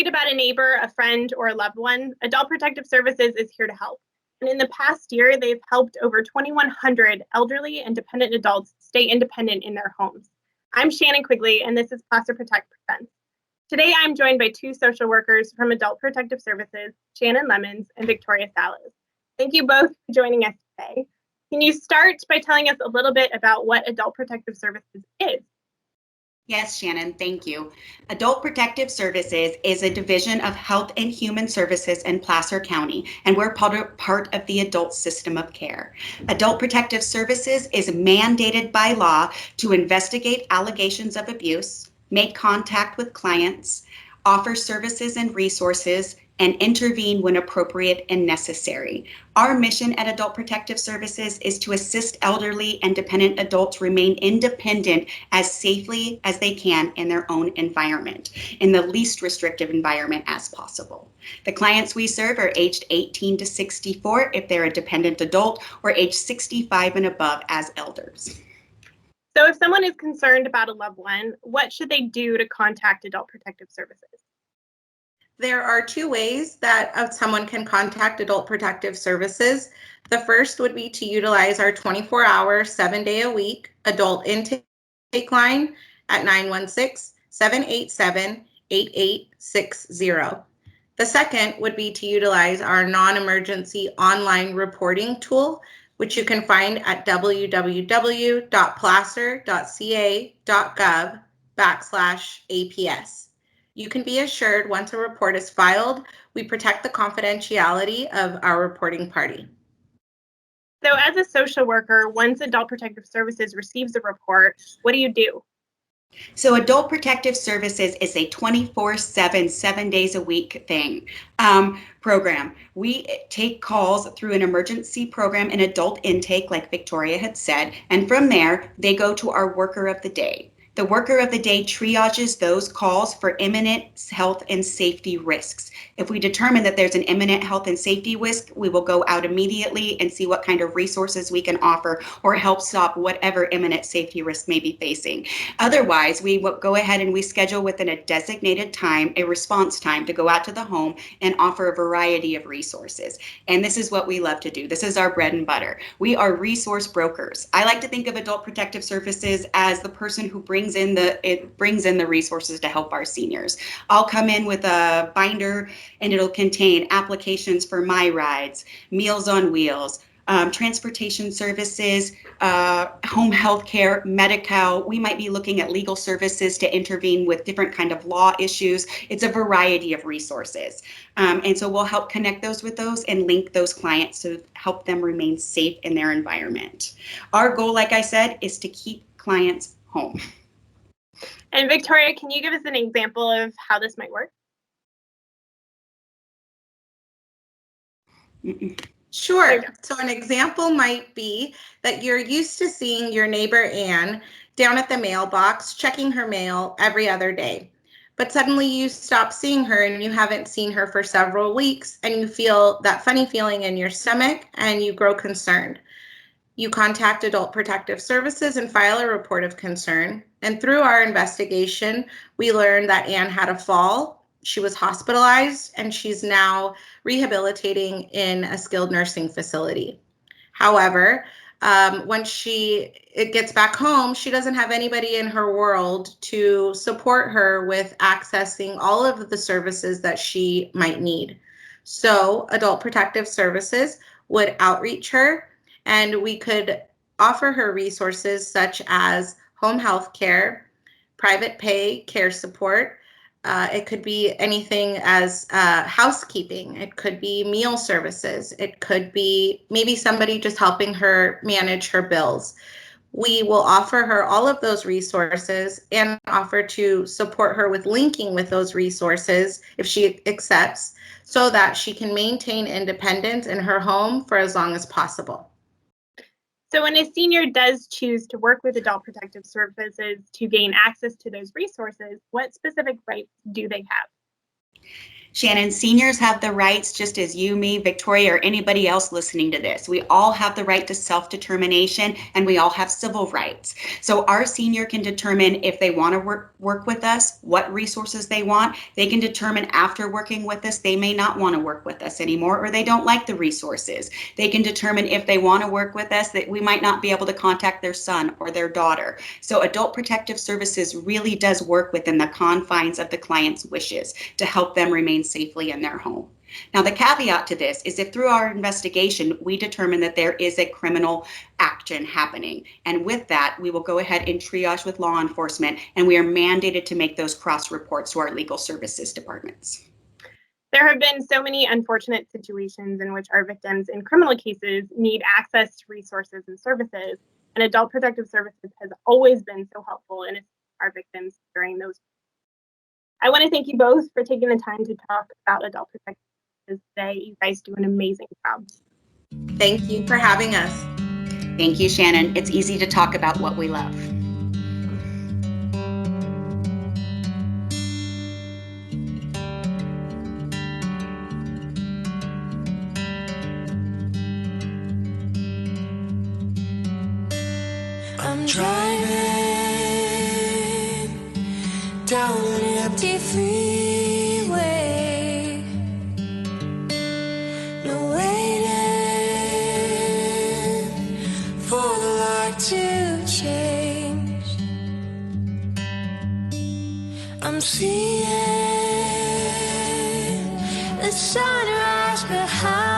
worried about a neighbor, a friend, or a loved one, Adult Protective Services is here to help. And in the past year, they've helped over 2,100 elderly and dependent adults stay independent in their homes. I'm Shannon Quigley, and this is Placer Protect Presents. Today, I'm joined by two social workers from Adult Protective Services, Shannon Lemons and Victoria Salas. Thank you both for joining us today. Can you start by telling us a little bit about what Adult Protective Services is? Yes, Shannon, thank you. Adult Protective Services is a division of Health and Human Services in Placer County, and we're part of the adult system of care. Adult Protective Services is mandated by law to investigate allegations of abuse, make contact with clients, offer services and resources, and intervene when appropriate and necessary. Our mission at Adult Protective Services is to assist elderly and dependent adults remain independent as safely as they can in their own environment, in the least restrictive environment as possible. The clients we serve are aged 18 to 64 if they're a dependent adult, or age 65 and above as elders. So if someone is concerned about a loved one, what should they do to contact Adult Protective Services? There are two ways that someone can contact Adult Protective Services. The first would be to utilize our 24-hour, 7-day-a-week adult intake line at 916-787-8860. The second would be to utilize our non-emergency online reporting tool, which you can find at www.placer.ca.gov/APS. You can be assured once a report is filed, we protect the confidentiality of our reporting party. So as a social worker, once Adult Protective Services receives a report, what do you do? So Adult Protective Services is a 24/7, 7 days a week program. We take calls through an emergency program and adult intake, like Victoria had said, and from there, they go to our worker of the day. The worker of the day triages those calls for imminent health and safety risks. If we determine that there's an imminent health and safety risk, we will go out immediately and see what kind of resources we can offer or help stop whatever imminent safety risk may be facing. Otherwise, we will go ahead and we schedule within a designated time, a response time, to go out to the home and offer a variety of resources. And this is what we love to do. This is our bread and butter. We are resource brokers. I like to think of Adult Protective Services as the person who brings in the resources to help our seniors. I'll come in with a binder and it'll contain applications for My Rides, Meals on Wheels, transportation services, home health care, Medi-Cal. We might be looking at legal services to intervene with different kind of law issues. It's a variety of resources. And so we'll help connect those with those and link those clients to help them remain safe in their environment. Our goal, like I said, is to keep clients home. And Victoria, can you give us an example of how this might work? Sure. So an example might be that you're used to seeing your neighbor Anne down at the mailbox checking her mail every other day. But suddenly you stop seeing her and you haven't seen her for several weeks and you feel that funny feeling in your stomach and you grow concerned. You contact Adult Protective Services and file a report of concern. And through our investigation, we learned that Anne had a fall. She was hospitalized and she's now rehabilitating in a skilled nursing facility. However, when it gets back home, she doesn't have anybody in her world to support her with accessing all of the services that she might need. So Adult Protective Services would outreach her, and we could offer her resources such as home health care, private pay care support. It could be anything as housekeeping. It could be meal services. It could be maybe somebody just helping her manage her bills. We will offer her all of those resources and offer to support her with linking with those resources if she accepts, so that she can maintain independence in her home for as long as possible. So when a senior does choose to work with Adult Protective Services to gain access to those resources, what specific rights do they have? Shannon, seniors have the rights just as you, me, Victoria, or anybody else listening to this. We all have the right to self-determination, and we all have civil rights. So our senior can determine if they want to work with us, what resources they want. They can determine after working with us, they may not want to work with us anymore, or they don't like the resources. They can determine if they want to work with us that we might not be able to contact their son or their daughter. So Adult Protective Services really does work within the confines of the client's wishes to help them remain safely in their home. Now, the caveat to this is if through our investigation, we determine that there is a criminal action happening. And with that, we will go ahead and triage with law enforcement, and we are mandated to make those cross reports to our legal services departments. There have been so many unfortunate situations in which our victims in criminal cases need access to resources and services, and Adult Protective Services has always been so helpful in assisting our victims during those. I want to thank you both for taking the time to talk about Adult Protective Services today. You guys do an amazing job. Thank you for having us. Thank you, Shannon. It's easy to talk about what we love. I'm driving down an empty freeway, no waiting for the light to change. I'm seeing the sunrise behind